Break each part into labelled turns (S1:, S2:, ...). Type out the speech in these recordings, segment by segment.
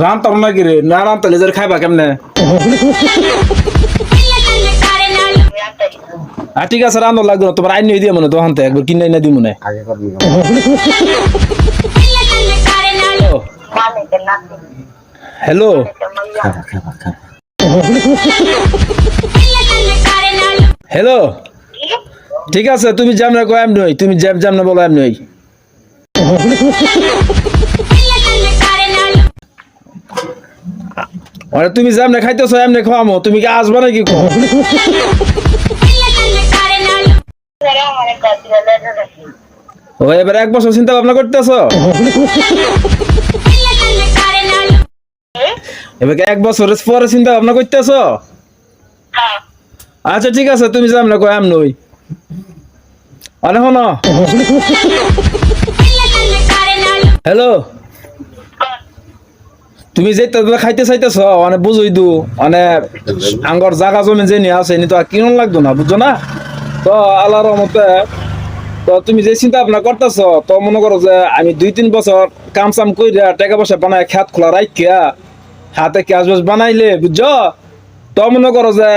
S1: রান্তাম নাকি রে? না রান্তালে যার খাইবা কেমনে? ঠিক আছে, রান্না লাগবে না, তোমার আইন দিয়ে মনে দোকান থেকে একবার কিনে না দিব মনে। হ্যালো, হ্যালো, ঠিক আছে, তুমি যেমন কো এমনি হই, তুমি যেমন বলো এমনি হই। আরে তুমি যেমন খাইতেছো এমনি খাওয়ামো, তুমি কি আসবা নাকি? ও এবার 1 বছর চিন্তা ভাবনা করতেছো? এবার 1 বছর পরে চিন্তা ভাবনা করতেছো? আচ্ছা ঠিক আছে, তুমি যেমন কো এমনি হই। আরে শোনো, হ্যালো, তুমি যে খাইতে চাইতেছ মানে বুঝই দু মানে আঙ্গর জাগা জমি যে নিয়ে আছে তো কিনুন লাগতো না, বুঝছো না? তো আল্লাহর রহমতে তো তুমি যে চিন্তা ভাবনা করতেছ, তো মনে করো যে আমি 2-3 বছর কাম চাম কইরা টাকা পয়সা বানায় খেত খোলা রাখিয়া হাতে ক্যাশ বাস বানাইলে, বুঝছো? তো মনে করো যে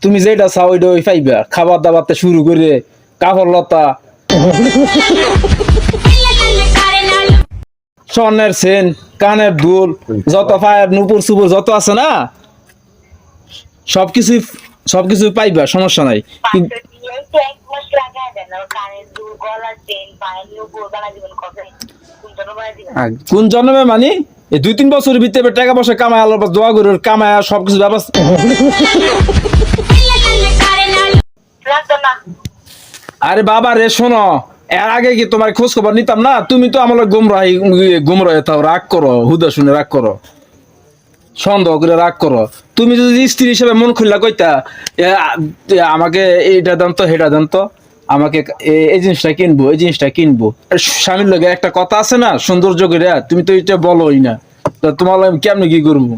S1: তুমি যেটা চাও ওইটা পাইবা, খাবার দাবার শুরু করে কাপড় লতা, স্বর্ণের চেন, কানের দুল, যত পায়ের নুপুর সুপুর যত আছে না সবকিছু পাইবা, সমস্যা নাই। কোন জন্মে মানে এই 2-3 বছরের ভিতরে টাকা পয়সা কামায় আল্লাহর পাশে দোয়া করে কামায় সবকিছু ব্যবস্থা। আরে বাবা রে শোনো, এর আগে কি তোমার খোঁজ খবর নিতাম না? তুমি তো আমার গুমরাহি তাও রাগ করো, হুদা শুনে রাগ করো, সন্দেহ করে রাগ করো। তুমি যদি স্ত্রী হিসেবে মন খুললা কইতা আমাকে এইটা দেন তো সেটা দেন তো, আমাকে এই জিনিসটা কিনবো এই জিনিসটা কিনবো, স্বামীর লগে একটা কথা আছে না সৌন্দর্য করে, তুমি তো এটা বলোই না, তো তোমার আমি কেমনে কি করবো?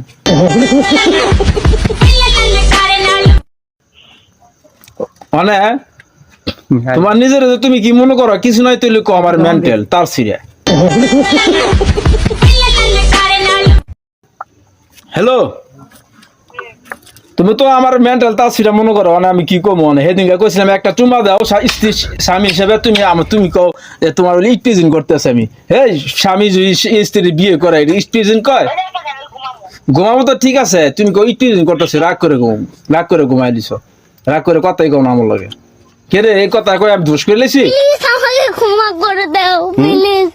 S1: মানে তোমার নিজের তুমি কি মনে করো কিছু নাই তুই আমার মেন্টাল তার সিরে। হ্যালো, তুমি তো আমার মেন্টাল তার সিরে মনে করো, মানে আমি কি কমো? সেদিনকে কইছিলাম একটা চুমা দাও স্ত্রী স্বামী হিসেবে, তুমি কও যে তোমার ইস্টিজিং করতেছে। আমি এই স্বামী যদি স্ত্রী বিয়ে করে ইস্টিজিং কয়? ঘুমাবো তো ঠিক আছে, তুমি কও ইস্টিজিং করতেছো, রাগ করে ঘুমাই দিছো, রাগ করে কথাই কও না আমার লাগে। কে রে এই কথা কই আমি দোষ করে লেছি?
S2: প্লিজ আমাকে ক্ষমা করে দাও প্লিজ।